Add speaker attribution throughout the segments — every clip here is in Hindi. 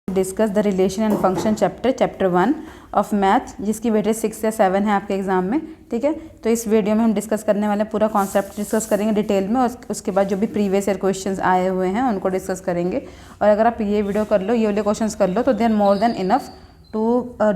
Speaker 1: Discuss the relation and function chapter 1 of math, जिसकी वेटेज 6 या 7 है आपके एग्जाम में। ठीक है, तो इस वीडियो में हम डिस्कस करने वाले पूरा कॉन्सेप्ट डिस्कस करेंगे डिटेल में, और उसके बाद जो भी प्रीवियस ईयर क्वेश्चंस आए हुए हैं उनको डिस्कस करेंगे। और अगर आप ये वीडियो कर लो, ये वाले क्वेश्चंस कर लो, तो they are more than enough to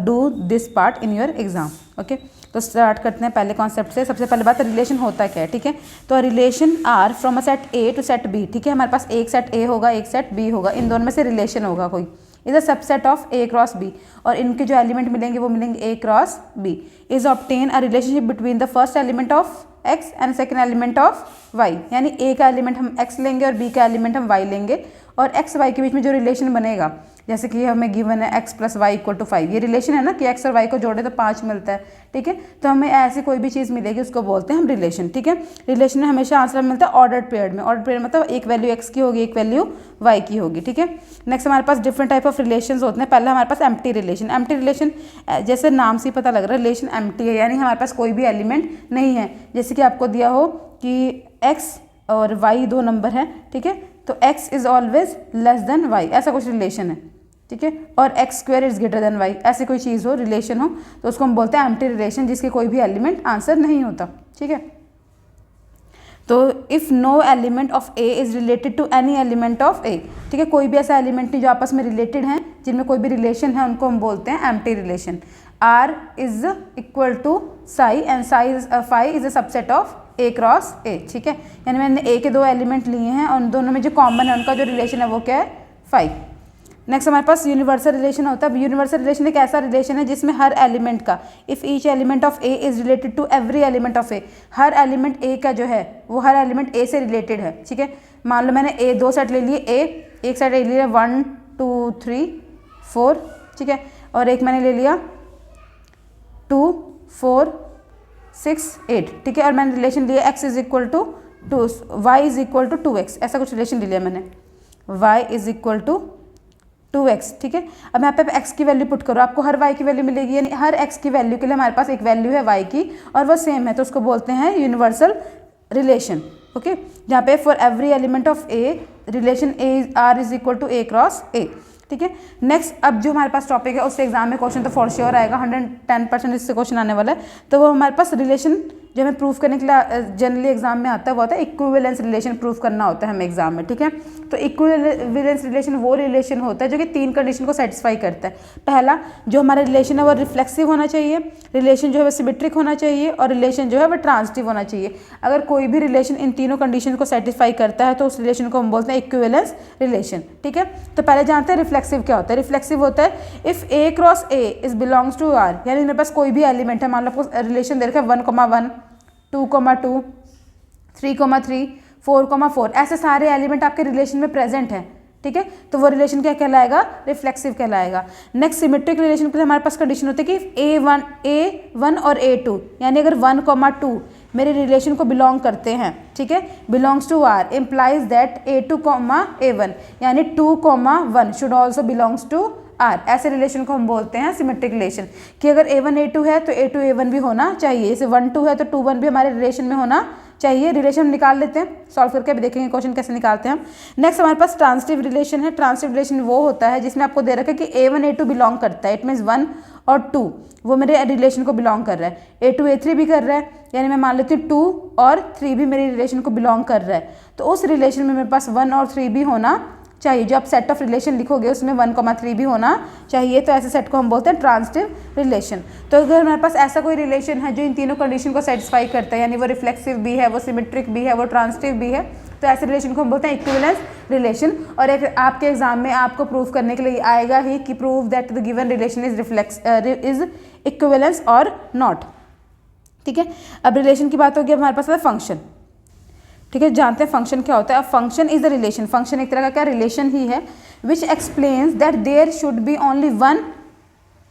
Speaker 1: do this part in your exam. Okay, तो स्टार्ट करते हैं पहले कॉन्सेप्ट से। सबसे पहले बात, रिलेशन होता क्या है। ठीक है, तो relation R from a set A to set B. ठीक है, हमारे पास एक सेट ए होगा, एक सेट बी होगा, इन दोनों में से रिलेशन होगा कोई, is a subset of A cross B, और इनके जो एलिमेंट मिलेंगे वो मिलेंगे A cross B. Is obtain a relationship between the first element of X and second element of Y, यानी ए का एलिमेंट हम एक्स लेंगे और बी का एलिमेंट हम वाई लेंगे, और एक्स वाई के बीच में जो रिलेशन बनेगा, जैसे कि हमें गिवन है x plus y equal to 5, ये रिलेशन है ना कि एक्स और वाई को जोड़े तो 5 मिलता है। ठीक है, तो हमें ऐसी कोई भी चीज़ मिलेगी उसको बोलते हैं हम रिलेशन। ठीक है, रिलेशन में हमेशा आंसर मिलता है ऑर्डर्ड पेयर्ड में। ऑर्डर्ड पेयर्ड मतलब एक वैल्यू एक्स की होगी, एक वैल्यू वाई की होगी। ठीक है, नेक्स्ट हमारे पास डिफरेंट टाइप ऑफ रिलेशन होते हैं। पहला हमारे पास एम्प्टी रिलेशन। एम्प्टी रिलेशन जैसे नाम से ही पता लग रहा है, रिलेशन एम्प्टी है, यानी हमारे पास कोई भी एलिमेंट नहीं है। जैसे कि आपको दिया हो कि एक्स और वाई दो नंबर है, ठीक है, तो x is always less than y, ऐसा कुछ रिलेशन है। ठीक है, और x square is greater than y, ऐसी कोई चीज़ हो, रिलेशन हो, तो उसको हम बोलते हैं एम्प्टी रिलेशन, जिसके कोई भी एलिमेंट आंसर नहीं होता। ठीक है, तो if no element of A is related to any element of A. ठीक है, कोई भी ऐसा एलिमेंट नहीं जो आपस में रिलेटेड हैं, जिनमें कोई भी रिलेशन है, उनको हम बोलते हैं empty relation. R is equal to psi and psi phi is a subset of A cross A. ठीक है, यानी मैंने ए के दो एलिमेंट लिए हैं और उन दोनों में जो कॉमन है उनका जो रिलेशन है वो क्या है, फाई। नेक्स्ट हमारे पास यूनिवर्सल रिलेशन होता है। यूनिवर्सल रिलेशन एक ऐसा रिलेशन है जिसमें हर एलिमेंट का, if each element of A is related to every element of A, हर एलिमेंट ए का जो है वो हर एलिमेंट ए से रिलेटेड है। ठीक है, मान लो मैंने ए दो सेट ले लिए, एक सेट ले लिया 1 2 3 4, ठीक है, और एक मैंने ले लिया 2 4 6 8। ठीक है, और मैंने रिलेशन लिया x is equal to 2, y is equal to 2x, ऐसा कुछ रिलेशन ले लिया मैंने, Y is equal to 2x। ठीक है, अब यहाँ पे x की वैल्यू पुट करो, आपको हर y की वैल्यू मिलेगी, यानी हर x की वैल्यू के लिए हमारे पास एक वैल्यू है y की और वो सेम है, तो उसको बोलते हैं यूनिवर्सल रिलेशन। ओके, जहाँ पे for every element of a relation r is equal to a cross a। ठीक है, नेक्स्ट अब जो हमारे पास टॉपिक है उससे एग्जाम में क्वेश्चन तो फॉर श्योर आएगा, 110% इससे क्वेश्चन आने वाला है। तो वो हमारे पास रिलेशन जो हमें प्रूफ करने के लिए जनरली एग्जाम में आता है वो होता है इक्विवेलेंस रिलेशन, प्रूफ करना होता है हमें एग्जाम में। ठीक है, तो इक्विवेलेंस रिलेशन वो रिलेशन होता है जो कि 3 कंडीशन को सेटिस्फाई करता है। पहला, जो हमारा रिलेशन है वो रिफ्लेक्सिव होना चाहिए, रिलेशन जो है वो सिमेट्रिक होना चाहिए, और रिलेशन जो है वो ट्रांजिटिव होना चाहिए। अगर कोई भी रिलेशन इन तीनों कंडीशन को सेटिस्फाई करता है तो उस रिलेशन को हम बोलते हैं इक्विवेलेंस रिलेशन। ठीक है, तो पहले जानते हैं रिफ्लेक्सिव क्या होता है। रिफ्लेक्सिव होता है if A cross A is belongs to R, यानी मेरे पास कोई भी एलिमेंट है, मान लो आपको रिलेशन दे रखा है 1,1 2,2 3,3 4,4, ऐसे सारे एलिमेंट आपके रिलेशन में प्रेजेंट हैं। ठीक है, तो वो रिलेशन क्या कहलाएगा, रिफ्लेक्सिव कहलाएगा। नेक्स्ट सिमेट्रिक रिलेशन के लिए हमारे पास कंडीशन होती है कि A1 और A2, यानी अगर 1,2 मेरे रिलेशन को बिलोंग करते हैं, ठीक है, belongs to R, implies that A2, A1 यानी 2,1 should also belongs to R, ऐसे रिलेशन को हम बोलते हैं सिमेट्रिक रिलेशन। कि अगर A1 A2 है तो A2 A1 भी होना चाहिए, जैसे 1 2 है तो 2 1 भी हमारे रिलेशन में होना चाहिए। रिलेशन निकाल लेते हैं, सॉल्व करके भी देखेंगे क्वेश्चन कैसे निकालते हैं हम। नेक्स्ट हमारे पास ट्रांजिटिव रिलेशन है। ट्रांजिटिव रिलेशन वो होता है जिसमें आपको दे रखा है कि A1 A2 बिलोंग करता है, इट मीन्स 1 और 2 वो मेरे रिलेशन को बिलोंग कर रहा है, A2 A3 भी कर रहा है, यानी मैं मान लेती हूँ 2 और 3 भी मेरे रिलेशन को बिलोंग कर रहा है, तो उस रिलेशन में मेरे पास 1 और 3 भी होना चाहिए। जो आप सेट ऑफ रिलेशन लिखोगे उसमें 1,3 भी होना चाहिए, तो ऐसे सेट को हम बोलते हैं ट्रांजिटिव रिलेशन। तो अगर हमारे पास ऐसा कोई रिलेशन है जो इन तीनों कंडीशन को सेटिस्फाई करता है, यानी वो रिफ्लेक्सिव भी है, वो सिमेट्रिक भी है, वो ट्रांजिटिव भी है, तो ऐसे रिलेशन को हम बोलते हैं इक्विवेलेंस रिलेशन। और एक आपके एग्जाम में आपको प्रूफ करने के लिए आएगा ही कि prove that the given relation is equivalence और नॉट। ठीक है, अब रिलेशन की बात होगी, अब हमारे पास है फंक्शन। ठीक है, जानते हैं फंक्शन क्या होता है। अब function is the relation, function एक तरह का क्या रिलेशन ही है, which explains that there should be only one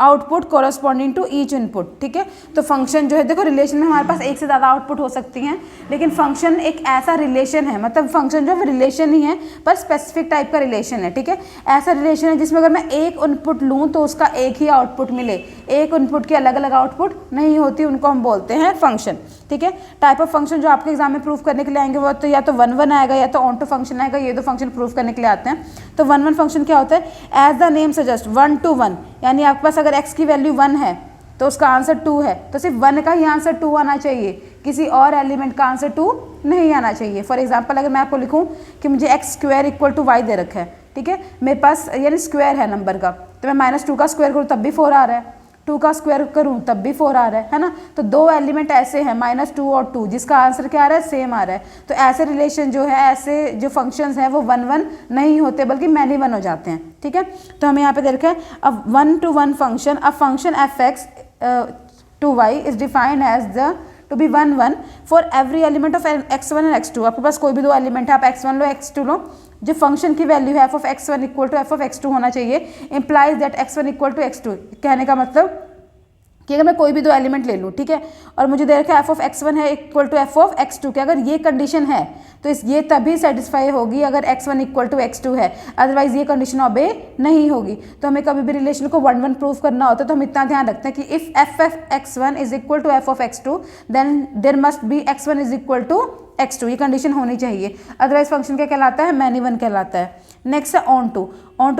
Speaker 1: output corresponding to each input, ठीक है। तो फंक्शन जो है, देखो रिलेशन में हमारे पास एक से ज़्यादा आउटपुट हो सकती हैं, लेकिन फंक्शन एक ऐसा रिलेशन है, मतलब फंक्शन जो है रिलेशन ही है पर स्पेसिफिक टाइप का रिलेशन है, ठीक है। ऐसा रिलेशन है जिसमें अगर मैं एक इनपुट लूँ तो उसका एक ही आउटपुट मिले, एक इनपुट की अलग अलग आउटपुट नहीं होती, उनको हम बोलते हैं फंक्शन, ठीक है। टाइप ऑफ फंक्शन जो आपके एग्जाम में प्रूफ करने के लिए आएंगे वो तो या तो 1-1 आएगा या तो ऑन टू फंक्शन आएगा, ये दो फंक्शन प्रूफ करने के लिए आते हैं। तो 1-1 फंक्शन क्या होता है, as the name suggest 1 to 1, यानी आपके पास अगर x की वैल्यू 1 है तो उसका आंसर 2 है, तो सिर्फ 1 का ही आंसर 2 आना चाहिए, किसी और एलिमेंट का आंसर 2 नहीं आना चाहिए। फॉर एग्जाम्पल अगर मैं आपको लिखूँ कि मुझे x² = y दे रखा है, ठीक है, मेरे पास यानी स्क्वायर है नंबर का, तो मैं -2 का स्क्वायर करूँ तब भी 4 आ रहा है, 2 का स्क्वायर करूँ तब भी 4 आ रहा है ना। तो दो एलिमेंट ऐसे हैं -2 और 2 जिसका आंसर क्या आ रहा है, सेम आ रहा है। तो ऐसे रिलेशन जो है, ऐसे जो फंक्शंस हैं वो 1-1 नहीं होते बल्कि मैनी 1 हो जाते हैं, ठीक है। तो हमें यहाँ पे देख रहे हैं अब 1 to 1 function, a function f(x) to y is defined as the to be 1-1 for every element of x1 and x2। आपके पास कोई भी दो एलिमेंट है, आप x1 लो x2 लो, जो फंक्शन की वैल्यू है f(x1) = f(x2) होना चाहिए, इम्प्लाइज दैट x1 = x2। कहने का मतलब कि अगर मैं कोई भी दो एलिमेंट ले लूँ, ठीक है, और मुझे दे रखा है f(x1) है = f(x2) के, अगर ये कंडीशन है तो ये तभी सेटिस्फाई होगी अगर x1 = x2 है, अदरवाइज ये कंडीशन ओबे नहीं होगी। तो हमें कभी भी रिलेशन को 1-1 प्रूफ करना होता है तो हम इतना ध्यान रखते हैं कि if f(x1) = f(x2) then there must be x1 = x2, ये कंडीशन होनी चाहिए, अदरवाइज फंक्शन क्या कहलाता है, मैनी 1 कहलाता है। नेक्स्ट है ऑन टू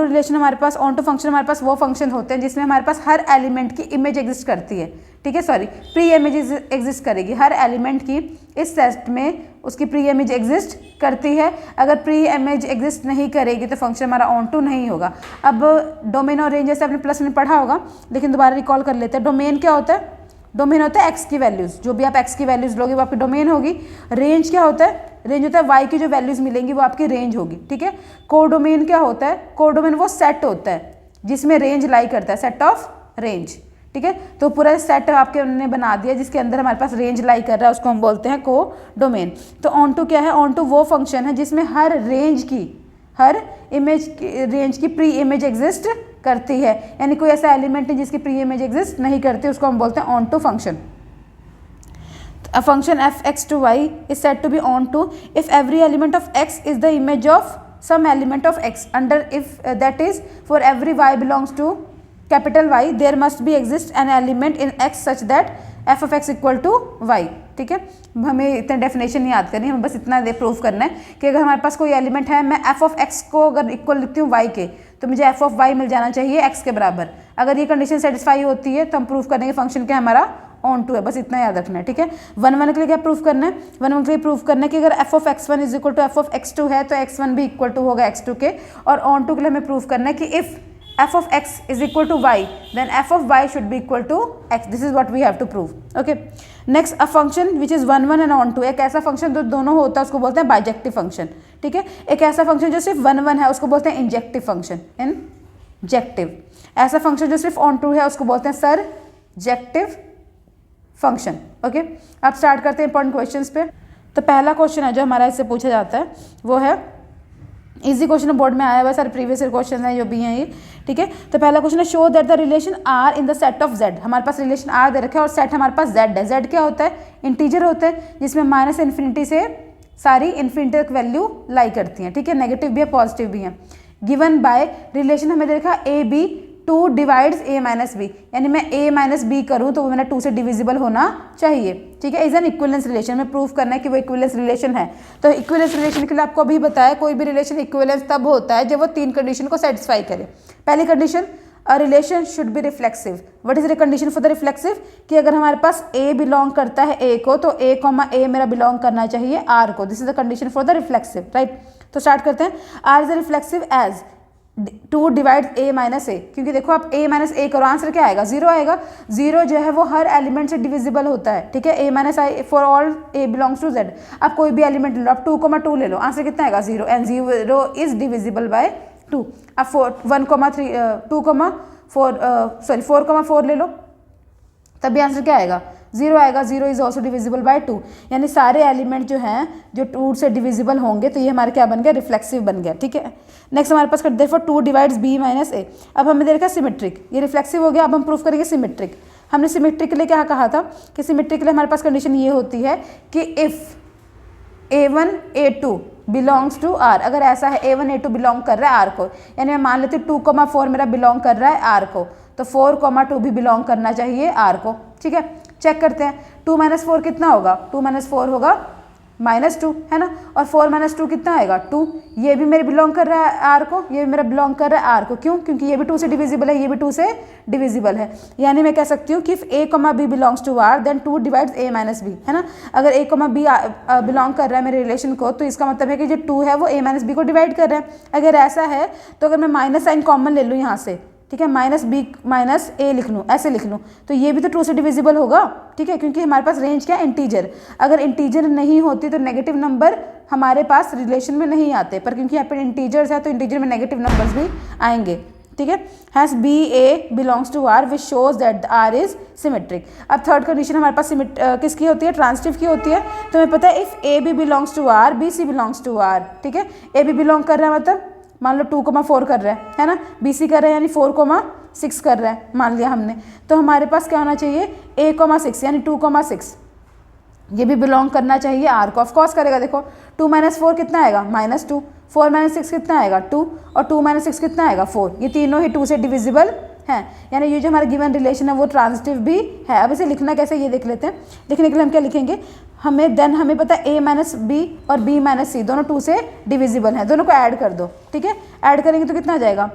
Speaker 1: रिलेशन। हमारे पास ऑन टू फंक्शन, हमारे पास वो फंक्शन होते हैं जिसमें हमारे पास हर एलिमेंट की इमेज एग्जिस्ट करती है, ठीक है, सॉरी प्री इमेज एग्जिस्ट करेगी, हर एलिमेंट की इस सेट में उसकी प्री इमेज एग्जिस्ट करती है। अगर प्री इमेज एग्जिस्ट नहीं करेगी तो फंक्शन हमारा ऑन टू नहीं होगा। अब डोमेन और रेंज जैसे आपने प्लस में पढ़ा होगा, लेकिन दोबारा रिकॉल कर लेते हैं। डोमेन क्या होता है, डोमेन होता है x की वैल्यूज़, जो भी आप x की वैल्यूज़ लोगे वो आपकी डोमेन होगी। रेंज क्या होता है, रेंज होता है y की जो वैल्यूज़ मिलेंगी वो आपकी रेंज होगी, ठीक है। कोडोमेन क्या होता है, कोडोमेन वो सेट होता है जिसमें रेंज लाई करता है, सेट ऑफ रेंज, ठीक है। तो पूरा सेट आपके उन्होंने बना दिया जिसके अंदर हमारे पास रेंज लाई कर रहा है, उसको हम बोलते हैं कोडोमेन। तो ऑन टू क्या है, ऑन टू वो फंक्शन है जिसमें हर रेंज की, हर इमेज की, रेंज की प्री इमेज एग्जिस्ट करती है, यानी कोई ऐसा एलिमेंट है जिसकी प्री इमेज एग्जिस्ट नहीं करती, उसको हम बोलते हैं onto function. A function f(x to y) is said to be on to if every element of x is the image of some element of x, under if that is for every y belongs to capital Y there must be exist an element in x such that f(x) = y, ठीक है। हमें इतना डेफिनेशन नहीं याद करनी, हमें बस इतना दे प्रूफ करना है कि अगर हमारे पास कोई एलिमेंट है, मैं f(x) को अगर इक्वल लिखती हूँ y के, तो मुझे f(y) मिल जाना चाहिए x के बराबर। अगर ये कंडीशन सेटिस्फाई होती है तो हम प्रूफ करेंगे फंक्शन क्या हमारा ऑन टू है, बस इतना याद रखना है, ठीक है। 1-1 के लिए क्या प्रूफ करना है, 1-1 के लिए प्रूफ करना है कि अगर f(x1) = f(x2) है तो x1 भी इक्वल टू होगा x2 के, और ऑन टू के लिए हमें प्रूफ करना है कि if f(x) = y then f(y) should be equal to x, this is what we have to prove, okay। next a function which is 1-1 and on to, एक ऐसा फंक्शन जो दोनों होता है उसको बोलते हैं बाइजेक्टिव फंक्शन, ठीक है। एक ऐसा फंक्शन जो सिर्फ 1-1 है उसको बोलते हैं इंजेक्टिव फंक्शन, इंजेक्टिव। ऐसा फंक्शन जो सिर्फ ऑन टू है उसको बोलते हैं सरजेक्टिव फंक्शन, ओके। अब स्टार्ट करते हैं इंपॉर्टेंट क्वेश्चंस पे। तो पहला क्वेश्चन है जो हमारा इससे पूछा जाता है वो है इजी क्वेश्चन, बोर्ड में आया हुआ है, सारे प्रीवियस ईयर क्वेश्चन हैं जो भी हैं ये, ठीक है। तो पहला क्वेश्चन है show that the relation R in the set of Z. हमारे पास रिलेशन आर दे रखा है और सेट हमारे पास जेड है। जेड क्या होता है, इंटीजर होता है जिसमें -∞ से सारी इन्फिनिटी तक वैल्यू लाई करती हैं, ठीक है, नेगेटिव भी है पॉजिटिव भी है। गिवन बाय रिलेशन हमें दे रखा है ए बी 2 डिवाइड्स a - b, यानी मैं a - b करूँ तो वो मेरा 2 से डिविजिबल होना चाहिए, ठीक है। इज एन इक्विवेलेंस रिलेशन, में प्रूफ करना है कि वो इक्विवेलेंस रिलेशन है। तो इक्विवेलेंस रिलेशन के लिए आपको अभी बताया कोई भी रिलेशन इक्विवेलेंस तब होता है जब वो 3 कंडीशन को सेटिस्फाई करे। पहली condition, a relation should be reflexive. What is the condition for the reflexive, कि अगर हमारे पास a बिलोंग करता है a को तो a, मेरा बिलोंग करना चाहिए r को। This is the condition for the reflexive, right. तो स्टार्ट करते हैं। r is reflexive as 2 divide a - a, क्योंकि देखो आप a - a करो, आंसर क्या आएगा, 0 आएगा। 0 जो है वो हर एलिमेंट से डिविजिबल होता है, ठीक है। a - i for all a belongs to z। आप कोई भी एलिमेंट ले लो, आप 2,2 ले लो, आंसर कितना आएगा 0, एंड 0 इज डिविजिबल बाय 2। अब 4,4 ले लो, तब भी आंसर क्या आएगा 0 आएगा, 0 इज ऑल्सो डिविजिबल बाय 2, यानी सारे एलिमेंट जो हैं जो 2 से डिविजिबल होंगे, तो ये हमारे क्या बन गया, रिफ्लेक्सिव बन गया। ठीक है, नेक्स्ट हमारे पास therefore 2 divides b minus a। अब हमें दे रखा है सिमेट्रिक, ये रिफ्लेक्सिव हो गया। अब हम प्रूफ करेंगे सिमेट्रिक। हमने सिमेट्रिक के लिए क्या कहा था कि सिमेट्रिक के लिए हमारे पास कंडीशन ये होती है कि if a1 a2 belongs to r, अगर ऐसा है a1 a2 बिलोंग कर रहा है r को, यानी मैं मान लेती हूँ 2,4 मेरा बिलोंग कर रहा है r को, तो 4,2 भी बिलोंग करना चाहिए r को। ठीक है, चेक करते हैं। 2 - 4 कितना होगा, 2 - 4 होगा -2, है ना, और 4 - 2 कितना आएगा 2। ये भी मेरे बिलोंग कर रहा है r को, ये भी मेरा बिलोंग कर रहा है r को। क्यों, क्योंकि ये भी 2 से डिविजिबल है, ये भी 2 से डिविजिबल है। यानी मैं कह सकती हूँ कि if a, b belongs to r then 2 divides a - b, है ना। अगर a, b बिलोंग कर रहा है मेरे रिलेशन को, तो इसका मतलब है कि जो 2 है वो a - b को डिवाइड कर रहा है। अगर ऐसा है तो अगर मैं माइनस साइन कॉमन ले लूँ यहाँ से, ठीक है, -b - a लिख लूँ, ऐसे लिख लूँ, तो ये भी तो 2 से डिविजिबल होगा। ठीक है, क्योंकि हमारे पास रेंज क्या है, इंटीजर। अगर इंटीजर नहीं होती तो नेगेटिव नंबर हमारे पास रिलेशन में नहीं आते, पर क्योंकि यहाँ पे इंटीजर्स है तो इंटीजर में नेगेटिव नंबर्स भी आएंगे। ठीक है, has BA belongs to R which shows that R is symmetric. अब थर्ड कंडीशन हमारे पास किसकी होती है, ट्रांजिटिव की होती है। तो हमें पता है if AB belongs to R BC belongs to R। ठीक है, AB बिलोंग कर रहा है मतलब मान लो 2,4 कर रहा है ना, BC कर रहा है यानी 4,6 कर रहा है, मान लिया हमने। तो हमारे पास क्या होना चाहिए, A,6 यानी 2,6 ये भी बिलोंग करना चाहिए R को। ऑफकोर्स करेगा, देखो 2 - 4 कितना आएगा -2, 4 - 6 कितना आएगा 2, और 2 - 6 कितना आएगा 4। ये तीनों ही 2 से डिविजिबल हैं, यानी ये जो हमारा गिवन रिलेशन है वो ट्रांजिटिव भी है। अब इसे लिखना कैसे ये देख लेते हैं। लिखने के लिए हम क्या लिखेंगे, हमें पता है a - b और b - c दोनों 2 से डिविजिबल हैं, दोनों को ऐड कर दो। ठीक है, ऐड करेंगे तो कितना आ जाएगा,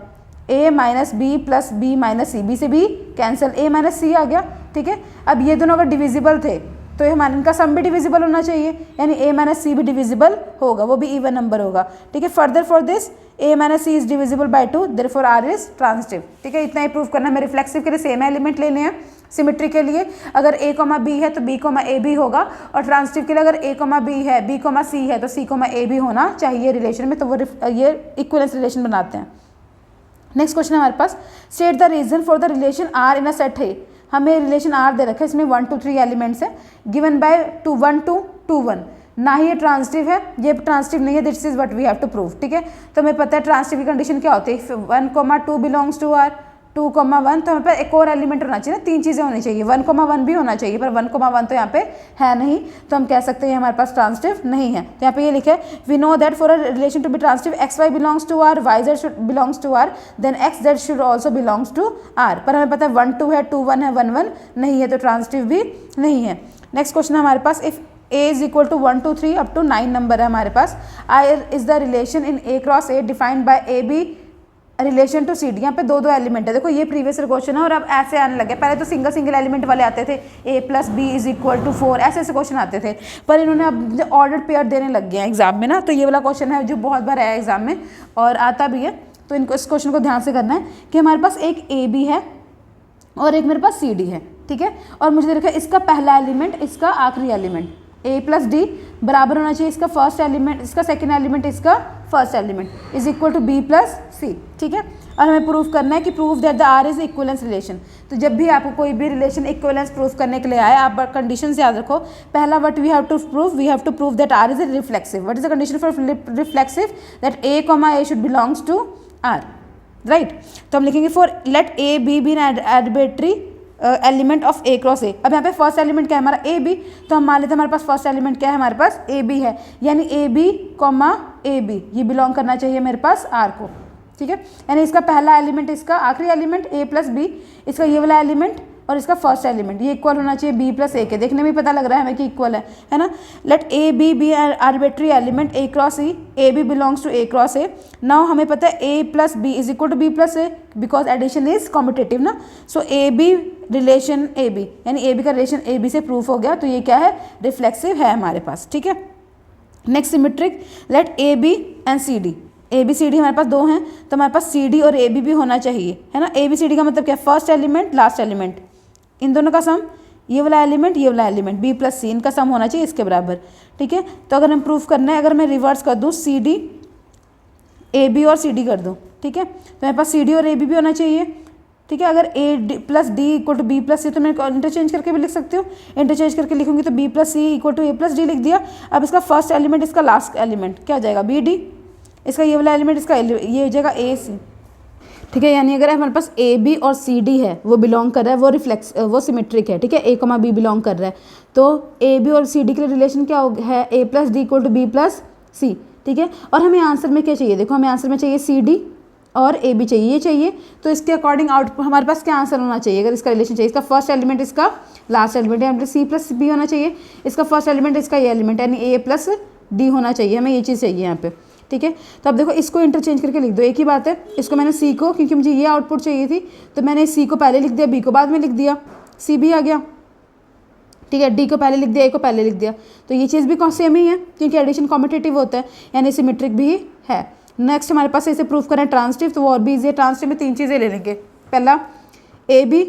Speaker 1: a - b plus b - c, b से b कैंसिल, a - c आ गया। ठीक है, अब ये दोनों अगर डिविजिबल थे तो ये हमारे इनका सम भी डिविजिबल होना चाहिए, यानी a - c भी डिविजिबल होगा, वो भी इवन नंबर होगा। ठीक है, further for this a - c is divisible bye 2 therefore r is transitive. ठीक है, इतना ही प्रूव करना है। हमें रिफ्लेक्सिव के लिए सेम एलिमेंट लेने हैं, सिमेट्री के लिए अगर a, b है तो b, a भी होगा, और ट्रांजिटिव के लिए अगर a, b है, b, c है तो c, a भी होना चाहिए रिलेशन में, तो वो ये इक्विवेलेंस रिलेशन बनाते हैं। नेक्स्ट क्वेश्चन हमारे पास, state the reason for the relation r in a set है। हमें रिलेशन r दे रखा है, इसमें 1 2 3 एलिमेंट्स है, गिवन बाय 2 1 2 2 1। ना ही ये ट्रांजिटिव है, ये ट्रांजिटिव नहीं है, this is what we have to prove. ठीक है, तो हमें पता है ट्रांजिटिव की कंडीशन क्या होती है, 1, 2 बिलोंग्स टू r, 2, 1, तो हमें पास एक और एलिमेंट होना चाहिए ना, 3 चीज़ें होनी चाहिए, 1, 1 भी होना चाहिए, पर 1, 1 तो यहाँ पे है नहीं, तो हम कह सकते हैं हमारे पास ट्रांजिटिव नहीं है। तो यहाँ पे ये लिखे we know that for a relation to be transitive x y belongs to R, y z belongs to R, then x z should also belongs to R. पर हमें पता है 1 2 है, 2 1 है, 1 1 नहीं है, तो ट्रांजिटिव भी नहीं है। नेक्स्ट क्वेश्चन हमारे पास, if a is equal to 1 2 3 up to 9 number है हमारे पास, I is the relation in a cross a defined by A B relation to C D. यहाँ पे 2 लेमेंट है, देखो ये प्रीवियस क्वेश्चन है और अब ऐसे आने लगे। पहले तो सिंगल एलिमेंट वाले आते थे, a plus B is equal to 4, ऐसे क्वेश्चन आते थे, पर इन्होंने अब ऑर्डर पेयर देने लग गए हैं एग्जाम में ना। तो ये वाला क्वेश्चन है जो बहुत बार आया एग्जाम में और आता भी है, तो इनको इस क्वेश्चन को ध्यान से करना है कि हमारे पास एक ए बी है और एक मेरे पास सी डी है। ठीक है, और मुझे देखा इसका पहला एलिमेंट, इसका आखिरी एलिमेंट a प्लस डी बराबर होना चाहिए इसका फर्स्ट एलिमेंट, इसका सेकंड एलिमेंट, इसका first element is equal to b plus C. ठीक है, और हमें प्रूफ करना है कि proof that the r is equivalence relation. तो जब भी आपको कोई भी रिलेशन इक्विवेलेंस प्रूफ करने के लिए आए, आप कंडीशन याद रखो। पहला what we have to prove that r is reflexive. What is the condition for reflexive, that a, should belongs to r, right. तो हम लिखेंगे for let a b be an arbitrary element of a cross a। अब यहाँ पे फर्स्ट एलिमेंट क्या है हमारा a b, तो हम मान लेते हैं हमारे पास फर्स्ट एलिमेंट क्या है, हमारे पास a b है, यानी a b, a b ये बिलोंग करना चाहिए मेरे पास r को। ठीक है, यानी इसका पहला एलिमेंट, इसका आखिरी एलिमेंट a प्लस बी, इसका ये वाला एलिमेंट और इसका फर्स्ट एलिमेंट, ये इक्वल होना चाहिए b प्लस a के। देखने में पता लग रहा है हमें कि इक्वल है ना। Let a b be arbitrary element a cross e, a b belongs to a cross a। Now हमें पता है a plus B is equal to b plus a, because addition is competitive ना। So a b relation a b, यानी a b का रिलेशन a b से प्रूफ हो गया, तो ये क्या है, रिफ्लेक्सिव है हमारे पास। ठीक है, next symmetric, let a b and c d, A B C D हमारे पास 2 हैं, तो हमारे पास सी डी और ए बी भी होना चाहिए, है ना। ए बी सी डी का मतलब क्या है, फर्स्ट एलिमेंट लास्ट एलिमेंट, इन दोनों का सम, ये वाला एलिमेंट बी प्लस सी, इनका सम होना चाहिए इसके बराबर। ठीक है, तो अगर हम प्रूफ करना है, अगर मैं रिवर्स कर दूँ सी डी ए बी और सी डी कर दूँ, ठीक है, तो मेरे पास सी डी और ए बी भी होना चाहिए, ठीक है। अगर a plus D equal to B plus C, तो मैं इंटरचेंज करके भी लिख सकती हूँ। इंटरचेंज करके लिखूंगी तो b plus C equal to a plus D लिख दिया। अब इसका फर्स्ट एलिमेंट, इसका लास्ट एलिमेंट क्या हो जाएगा, बी डी। इसका ये वाला एलिमेंट, इसका ये हो जाएगा a सी। ठीक है, यानी अगर हमारे पास ए बी और सी डी है, वो बिलोंग कर रहा है, वो सिमेट्रिक है। ठीक है, ए कमा बी बिलोंग कर रहा है, तो ए बी और सी डी के लिए रिलेशन क्या है, A plus D equal to B plus C. ठीक है, और हमें आंसर में क्या चाहिए, देखो हमें आंसर में चाहिए सी डी और ए बी चाहिए, ये चाहिए। तो इसके अकॉर्डिंग आउटपुट हमारे पास क्या आंसर होना चाहिए, अगर इसका रिलेशन चाहिए, इसका फर्स्ट एलिमेंट इसका लास्ट एलिमेंट है, मतलब सी प्लस बी होना चाहिए। इसका फर्स्ट एलिमेंट इसका ये एलिमेंट यानी ए प्लस डी होना चाहिए, हमें ये चीज़ चाहिए यहाँ पे। ठीक है, तो अब देखो इसको इंटरचेंज करके लिख दो, एक ही बात है। इसको मैंने सी को, क्योंकि मुझे ये आउटपुट चाहिए थी, तो मैंने सी को पहले लिख दिया, बी को बाद में लिख दिया, सी भी आ गया। ठीक है, डी को पहले लिख दिया, ए को पहले लिख दिया, तो ये चीज़ भी सेम ही है, क्योंकि एडिशन कॉम्पिटिटिव होता है, यानी सिमेट्रिक भी है। नेक्स्ट हमारे पास इसे प्रूफ करना है ट्रांसटिव, तो वो और भी इजी है। ट्रांसटिव में 3 चीज़ें ले लेंगे। पहला A B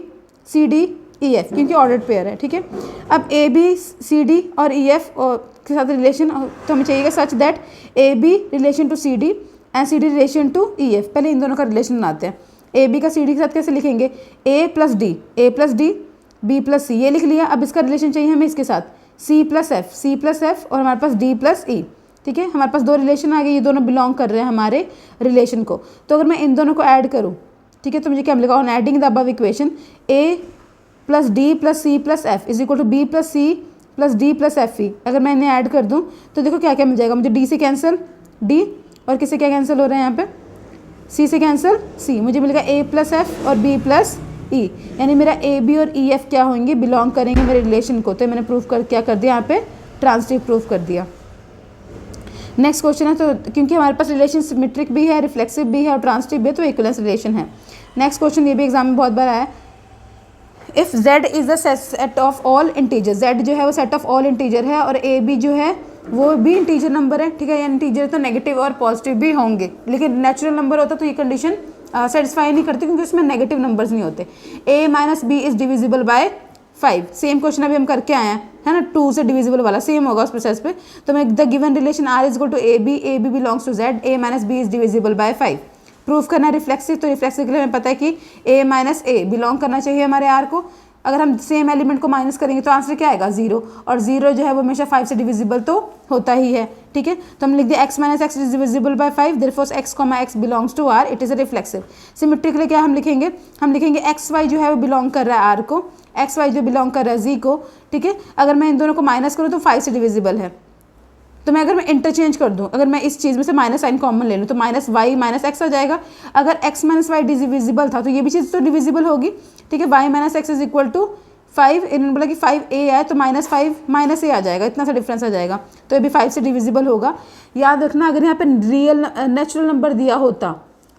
Speaker 1: C D E F, क्योंकि ऑर्डर्ड पेयर है। ठीक है, अब ए बी सी डी और ई एफ के साथ रिलेशन तो हमें चाहिएगा such that A B relation to C D and C D relation to E F. पहले इन दोनों का रिलेशन बनाते हैं। ए बी का सी डी के साथ कैसे लिखेंगे, ए plus D B plus C, ये लिख लिया। अब इसका रिलेशन चाहिए हमें इसके साथ सी प्लस एफ और हमारे पास डी प्लस ई। ठीक है, हमारे पास 2 रिलेशन आ गए, ये दोनों बिलोंग कर रहे हैं हमारे रिलेशन को। तो अगर मैं इन दोनों को ऐड करूँ, ठीक है, तो मुझे क्या मिलेगा, on adding the above equation A plus D plus C plus F is equal to B plus C plus D plus F E. अगर मैं इन्हें ऐड कर दूँ तो देखो क्या क्या मिल जाएगा मुझे, डी से कैंसिल डी, और किससे क्या कैंसिल हो रहे हैं यहाँ पे, सी से कैंसिल सी, मुझे मिलेगा ए प्लस एफ और बी प्लस ई, यानी मेरा ए बी और ई एफ क्या होंगे, बिलोंग करेंगे मेरे रिलेशन को। तो मैंने प्रूफ कर क्या कर दिया यहाँ पे, ट्रांसटिव प्रूफ कर दिया। नेक्स्ट क्वेश्चन है, तो क्योंकि हमारे पास रिलेशन सिमेट्रिक भी है, रिफ्लेक्सिव भी है और ट्रांसटिव भी है, तो इक्विवेलेंस रिलेशन है। नेक्स्ट क्वेश्चन, ये भी एग्जाम में बहुत बार आया है। If z is the set of all integer, z जो है वो सेट ऑफ ऑल इंटीजर है और ए बी जो है वो भी इंटीजर नंबर है। ठीक है, या इंटीजर तो नेगेटिव और पॉजिटिव भी होंगे, लेकिन नेचुरल नंबर होता तो ये कंडीशन सेटिस्फाई नहीं करती, क्योंकि उसमें नेगेटिव नंबर्स नहीं होते। a minus B is divisible by 5, same question अभी हम करके आए हैं, है ना, 2 से डिविजिबल वाला सेम होगा उस प्रोसेस पे। तो मैं the given relation r is equal to A B belongs to z, a minus B is divisible by 5। Proof करना है रिफ्लेक्सिव, तो रिफ्लेक्सिव के लिए हमें पता है कि a माइनस ए बिलोंग करना चाहिए हमारे r को। अगर हम सेम एलिमेंट को माइनस करेंगे तो आंसर क्या आएगा, 0, और 0 जो है वो हमेशा 5 से डिविजिबल तो होता ही है। ठीक है, तो हम लिख दिया x minus x is divisible by 5, therefore x comma x belongs to r, it is a reflexive. Symmetrically क्या हम लिखेंगे एक्स वाई जो है वो बिलोंग कर रहा है r को, एक्स वाई जो बिलोंग कर रहा है z को। ठीक है, अगर मैं इन दोनों को माइनस करूँ तो 5 से डिविजिबल है, तो मैं अगर मैं इंटरचेंज कर दूं, अगर मैं इस चीज़ में से माइनस साइन कॉमन ले लूँ तो माइनस वाई माइनस एक्स आ जाएगा। अगर x माइनस वाई डिविजिबल था तो ये भी चीज़ तो डिविजिबल होगी। ठीक है, y minus x is equal to 5, इन्होंने बोला कि 5a आए तो माइनस 5 माइनस a आ जाएगा, इतना सा डिफरेंस आ जाएगा, तो ये भी 5 से डिविजिबल होगा। याद रखना, अगर यहाँ पे रियल नेचुरल नंबर दिया होता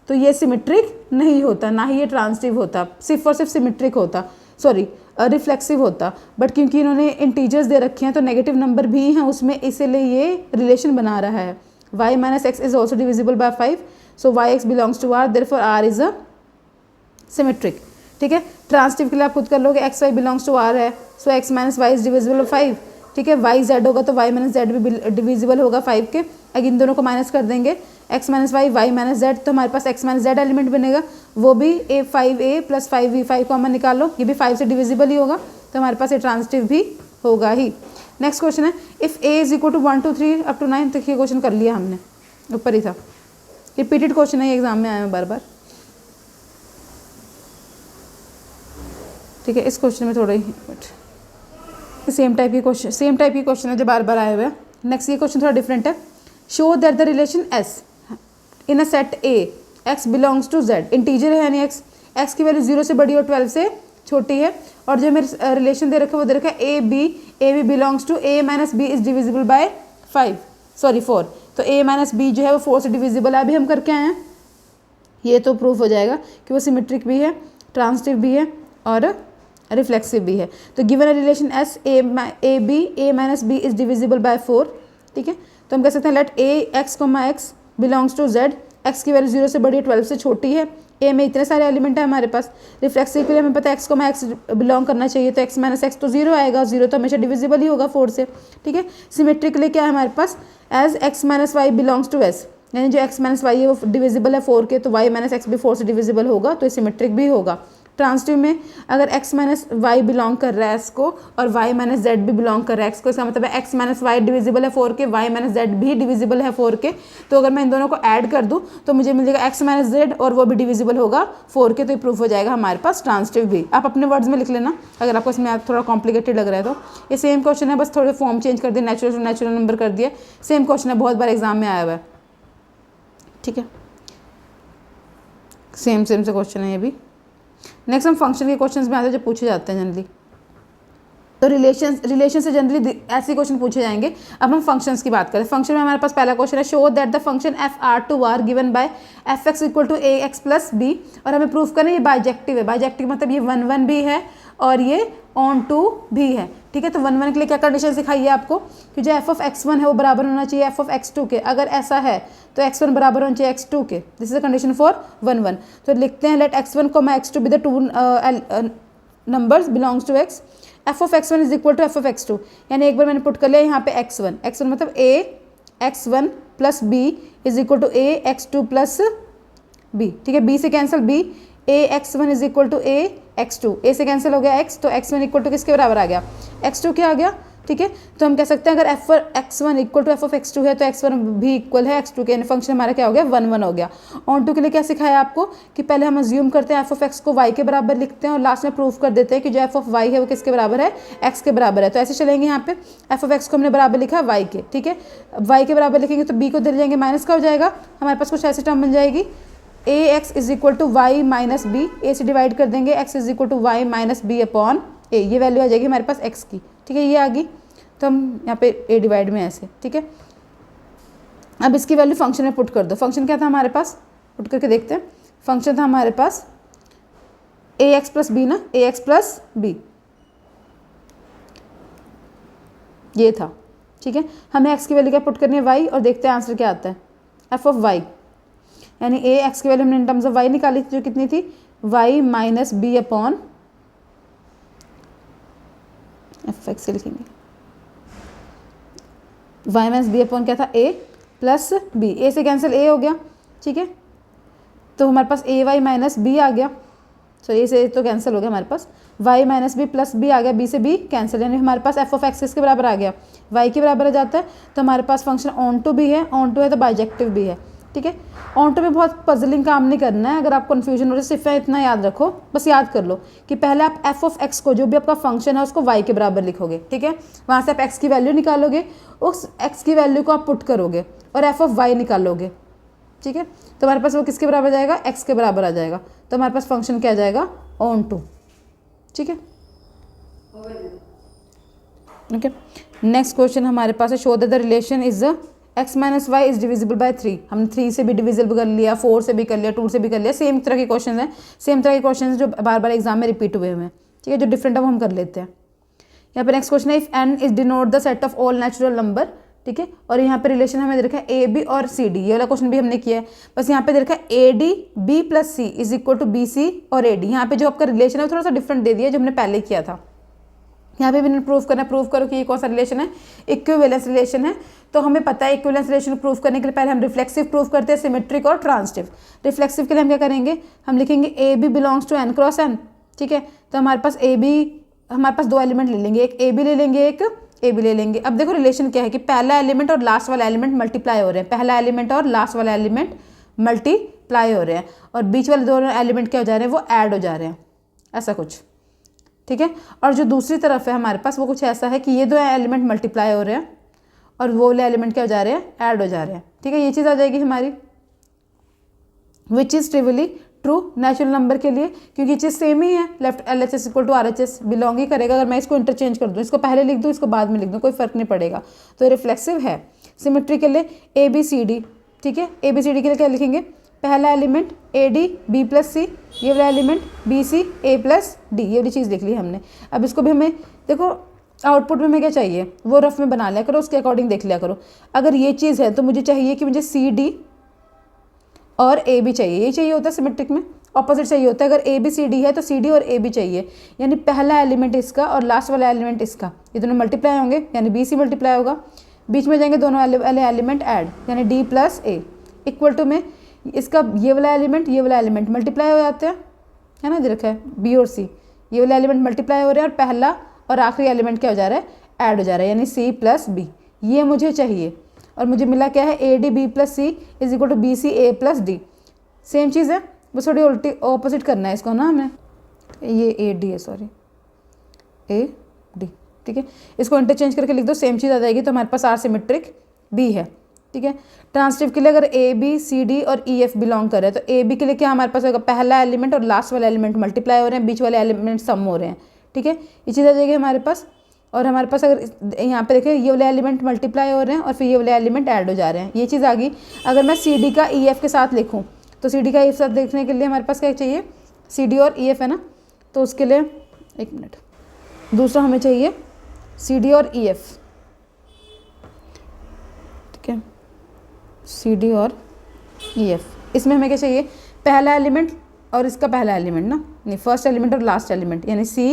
Speaker 1: तो ये सिमेट्रिक नहीं होता, ना ही ये ट्रांसटिव होता, सिर्फ और सिर्फ सिमेट्रिक होता, सॉरी रिफ्लेक्सिव होता। बट क्योंकि इन्होंने इंटीजर्स दे रखे हैं तो नेगेटिव नंबर भी हैं उसमें, इसीलिए ये रिलेशन बना रहा है। y minus x is also divisible by 5, so y x belongs to r, therefore r is a symmetric. ठीक है, ट्रांसटिव के लिए आप खुद कर लोगे, x y belongs to r है, so x minus y is divisible by 5। ठीक है, y z होगा तो y माइनस z भी डिविजिबल होगा 5 के। अगर इन दोनों को माइनस कर देंगे, x minus y y minus z, तो हमारे पास x माइनस जेड एलिमेंट बनेगा, वो भी a5a प्लस 5v, 5 कॉमन निकाल लो, ये भी 5 से डिविजिबल ही होगा, तो हमारे पास ये ट्रांसटिव भी होगा ही। नेक्स्ट क्वेश्चन है, if a is equal to 1 2 3 up to 9, तक ये क्वेश्चन कर लिया हमने, ऊपर ही था, रिपीटेड क्वेश्चन है, ये एग्जाम में आया है बार बार। ठीक है, इस क्वेश्चन में थोड़ा ही सेम टाइप की क्वेश्चन है जो बार बार आए हुए हैं। नेक्स्ट ये क्वेश्चन थोड़ा डिफरेंट है। Show that the relation s in a set a x belongs to z, integer है यानी x की वैल्यू 0 से बड़ी और 12 से छोटी है, और जो मेरे रिलेशन दे रखा है वो दे रखा है A B belongs to a minus B is divisible by 4, तो a माइनस बी जो है वो 4 से डिविजिबल है। अभी हम करके आए हैं, ये तो प्रूफ हो जाएगा कि वो सिमेट्रिक भी है, ट्रांसटिव भी है और रिफ्लेक्सिव भी है। तो given a relation s a minus B is divisible by 4। ठीक है, तो हम कह सकते हैं let x belongs to z, x की वैल्यू 0 से बड़ी है 12 से छोटी है, a में इतने सारे एलिमेंट है हमारे पास। रिफ्लेक्सिव के लिए हमें पता है x बिलोंग करना चाहिए, तो x माइनस एक्स तो 0 आएगा, 0 तो हमेशा डिविजिबल ही होगा 4 से। ठीक है, सिमेट्रिक के लिए क्या है हमारे पास, as x minus Y belongs to s, यानी जो x माइनस वाई है वो डिविजिबल है 4 के, तो y माइनस एक्स भी 4 से डिविजिबल होगा, तो ये सिमेट्रिक भी होगा। ट्रांसिटिव में अगर x माइनस वाई बिलोंग कर रहा है एस को और y माइनस जेड भी बिलोंग कर रहा है एक्स को, इसका मतलब है x माइनस वाई डिविजिबल है 4 के, y माइनस जेड भी डिविजिबल है 4 के। तो अगर मैं इन दोनों को ऐड कर दूँ तो मुझे मिल जाएगा x माइनस जेड और वो भी डिविजिबल होगा 4 के, तो ये प्रूफ हो जाएगा हमारे पास ट्रांसिटिव भी। आप अपने वर्ड्स में लिख लेना अगर आपको इसमें थोड़ा कॉम्प्लिकेटेड लग रहा है तो। ये सेम क्वेश्चन है, बस थोड़े फॉर्म चेंज कर दिए, नेचुरल टू नेचुरल नंबर कर दिए। सेम क्वेश्चन है, बहुत बार एग्जाम में आया हुआ है, ठीक है। सेम से क्वेश्चन है ये भी। नेक्स्ट हम फंक्शन के क्वेश्चंस में आते हैं जो पूछे जाते हैं जनरली। तो रिलेशन से जनरली ऐसे क्वेश्चन पूछे जाएंगे। अब हम फंक्शंस की बात करें। फंक्शन में हमारे पास पहला क्वेश्चन है, show that the function f r to r given by f x equal to a x plus b, और हमें प्रूफ करना है ये बाइजेक्टिव है। बाइजेक्टिव मतलब ये 1 1 भी है और ये ऑन टू भी है, ठीक है। तो 1 1 के लिए क्या कंडीशन सिखाई है आपको कि जो एफ ऑफ x1 है वो बराबर होना चाहिए एफ ऑफ x2 के। अगर ऐसा है तो x1 बराबर होना चाहिए x2 के। This is the condition for 1 1। तो लिखते हैं let x1 x2 be the two numbers belongs to x, f of x1 is equal to f of x2। यानी एक बार मैंने पुट कर लिया यहाँ पे x1 मतलब a x1 plus b is equal to a x2 plus b, ठीक है। b से cancel b, a x1 is equal to a x2, a से कैंसिल हो गया x, तो x1 इक्वल टू किसके बराबर आ गया, x2 क्या आ गया, ठीक है। तो हम कह सकते हैं अगर f x1 equal to f of x2 है तो x1 भी इक्वल है x2 के, यानी फंक्शन हमारा क्या हो गया 1 1 हो गया। ऑन टू के लिए क्या सिखाया आपको कि पहले हम अज्यूम करते हैं एफ ऑफ x को y के बराबर लिखते हैं और लास्ट में प्रूफ कर देते हैं कि जो एफ ऑफ y है वो किसके बराबर है, x के बराबर है। तो ऐसे चलेंगे, यहाँ पे एफ ऑफ x को हमने बराबर लिखा y के, ठीक है। y के बराबर लिखेंगे तो b को दे जाएंगे माइनस का हो जाएगा, हमारे पास कुछ ऐसी टर्म बन जाएगी A X is equal to Y minus B, A से डिवाइड कर देंगे x is equal to Y minus B upon A, ये वैल्यू आ जाएगी हमारे पास x की, ठीक है। ये आ गई तो हम यहाँ पे ए डिवाइड में ऐसे, ठीक है। अब इसकी वैल्यू फंक्शन में पुट कर दो। फंक्शन क्या था हमारे पास, पुट करके देखते हैं। फंक्शन था हमारे पास ए एक्स प्लस बी ना, ए एक्स प्लस बी ये था, ठीक है। हमें x की वैल्यू क्या पुट करनी है y, और देखते हैं आंसर क्या आता है एफ ऑफ y, यानी ए एक्स की वैल्यू हमने इन टर्म्स ऑफ y निकाली थी जो कितनी थी y minus B upon F X से लिखेंगे y माइनस बी अपॉन क्या था a प्लस b, a से कैंसिल a हो गया, ठीक है। तो हमारे पास ए वाई माइनस बी आ गया, सो ए से तो कैंसिल हो गया, हमारे पास y minus B plus B आ गया, b से b कैंसिल, यानी हमारे पास एफ ऑफ एक्स किसके बराबर आ गया y के बराबर आ जाता है। तो हमारे पास फंक्शन ऑन टू भी है, ऑन टू है तो बाइजेक्टिव भी है, ठीक है। ऑन टू में बहुत पजलिंग काम नहीं करना है, अगर आपको कन्फ्यूजन हो रहा है सिर्फ इतना याद रखो, बस याद कर लो कि पहले आप एफ ऑफ एक्स को जो भी आपका फंक्शन है उसको y के बराबर लिखोगे, ठीक है। वहाँ से आप x की वैल्यू निकालोगे, उस x की वैल्यू को आप पुट करोगे और एफ ऑफ y निकालोगे, ठीक है। तो हमारे पास वो किसके बराबर जाएगा, x के बराबर आ जाएगा। तो हमारे पास फंक्शन क्या आ जाएगा ऑन टू, ठीक है। ओके, नेक्स्ट क्वेश्चन हमारे पास है, show that the relation is x minus y is divisible by 3। हमने 3 से भी डिविजिबल कर लिया, 4 से भी कर लिया, 2 से भी कर लिया। सेम तरह के क्वेश्चन हैं, सेम तरह के क्वेश्चन हैं जो बार बार एग्जाम में रिपीट हुए हैं, ठीक है। जो डिफरेंट है वो हम कर लेते हैं। यहाँ पे नेक्स्ट क्वेश्चन है, if n is denote the set of all natural number, ठीक है। और यहाँ पे रिलेशन हमें दे रखा है ए बी और सी डी, ये वाला क्वेश्चन भी हमने किया है। बस यहाँ पे दे रखा है A D B plus C is equal to B c और ए डी। यहाँ पे जो आपका रिलेशन है वो थोड़ा सा डिफरेंट दे दिया जो हमने पहले किया था। यहाँ पे भी प्रूफ करना है, प्रूफ करो कि ये कौन सा रिलेशन है, इक्विवेलेंस रिलेशन है। तो हमें पता है इक्विवेलेंस रिलेशन को प्रूफ करने के लिए पहले हम रिफ्लेक्सिव प्रूफ करते हैं, सिमेट्रिक और ट्रांसिटिव। रिफ्लेक्सिव के लिए हम क्या करेंगे, हम लिखेंगे a B belongs to n cross n, ठीक है। तो हमारे पास ए बी, हमारे पास दो एलिमेंट ले लेंगे, एक ए बी ले लेंगे, एक ए बी ले लेंगे। अब देखो रिलेशन क्या है कि पहला एलिमेंट और लास्ट वाला एलिमेंट मल्टीप्लाई हो रहे हैं, पहला एलिमेंट और लास्ट वाला एलिमेंट मल्टीप्लाई हो रहे हैं, और बीच वाले दोनों एलिमेंट क्या हो जा रहे हैं, वो ऐड हो जा रहे हैं, ऐसा कुछ, ठीक है। और जो दूसरी तरफ है हमारे पास वो कुछ ऐसा है कि ये दो एलिमेंट मल्टीप्लाई हो रहे हैं और वो वाले एलिमेंट क्या हो जा रहे हैं, ऐड हो जा रहे हैं, ठीक है। ये चीज़ आ जाएगी हमारी, which is trivially true natural number के लिए, क्योंकि ये चीज़ सेम ही है, left L H S equal to R H S belong ही करेगा। अगर मैं इसको इंटरचेंज कर दूँ, इसको पहले लिख दूँ, इसको बाद में लिख दूँ, कोई फर्क नहीं पड़ेगा। तो रिफ्लेक्सिव है। सिमेट्री के लिए ए बी सी डी, ठीक है। ए बी सी डी के लिए क्या लिखेंगे, पहला element A D B plus C, ये वाला एलिमेंट बी सी ए प्लस डी, ये वाली चीज़ लिख ली हमने। अब इसको भी हमें देखो आउटपुट में हमें क्या चाहिए वो रफ में बना लिया करो, उसके अकॉर्डिंग देख लिया करो। अगर ये चीज़ है तो मुझे चाहिए कि मुझे सी डी और ए बी चाहिए, ये चाहिए होता है सिमेट्रिक में। ऑपोजिट चाहिए होता है, अगर ए बी सी डी है तो सी डी और ए बी चाहिए, यानी पहला एलिमेंट इसका और लास्ट वाला एलिमेंट इसका, ये दोनों मल्टीप्लाई होंगे, यानी बी सी मल्टीप्लाई होगा। बीच में जाएंगे दोनों वाले एलिमेंट ऐड, यानी d plus a equal to में इसका ये वाला एलिमेंट ये वाला एलिमेंट मल्टीप्लाई हो जाते हैं, है ना, दे रखा है बी और सी, ये वाले एलिमेंट मल्टीप्लाई हो रहे हैं और पहला और आखिरी एलिमेंट क्या हो जा रहा है, ऐड हो जा रहा है, यानी सी प्लस बी, ये मुझे चाहिए। और मुझे मिला क्या है, A D B plus C is equal to B C A plus D. Same चीज़ है, बस थोड़ी उल्टी ऑपोजिट करना है इसको ना हमें, ये ए डी है, सॉरी ए डी, ठीक है। इसको इंटरचेंज करके लिख दो, सेम चीज़ आ जाएगी। तो हमारे पास आर सिमेट्रिक बी है, ठीक है। ट्रांसिटिव के लिए अगर ए बी सी डी और ई एफ बिलोंग कर रहे हैं तो ए बी के लिए क्या हमारे पास होगा, पहला एलिमेंट और लास्ट वाला एलिमेंट मल्टीप्लाई हो रहे हैं, बीच वाले एलिमेंट सम हो रहे हैं, ठीक है, ये चीज़ आ जाएगी हमारे पास। और हमारे पास अगर यहाँ पे देखें ये वाले एलिमेंट मल्टीप्लाई हो रहे हैं और फिर ये वाले एलिमेंट ऐड हो जा रहे हैं, ये चीज़ आ गई। अगर मैं सी डी का ई एफ के साथ लिखूँ तो सी डी का ई एफ साथ देखने के लिए हमारे पास क्या चाहिए, सी डी और ई एफ है ना, तो उसके लिए एक मिनट, दूसरा हमें चाहिए सी डी और ई एफ, ठीक है, सी डी और ई एफ। इसमें हमें क्या चाहिए, पहला एलिमेंट और इसका पहला एलिमेंट ना, नहीं फर्स्ट एलिमेंट और लास्ट एलिमेंट, यानी C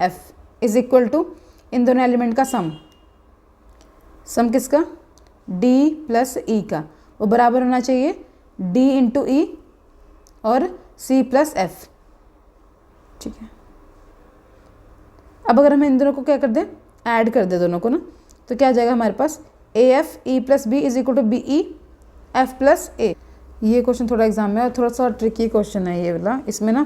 Speaker 1: F is equal to इन दोनों एलिमेंट का सम, सम किसका, डी प्लस ई का, वो बराबर होना चाहिए डी इंटू ई और सी प्लस एफ, ठीक है। अब अगर हम इन दोनों को क्या कर दें, ऐड कर दे दोनों को ना, तो क्या आ जाएगा हमारे पास, A F E plus B is equal to B E F plus A. ये क्वेश्चन थोड़ा एग्जाम में और थोड़ा सा ट्रिकी क्वेश्चन है ये वाला। इसमें ना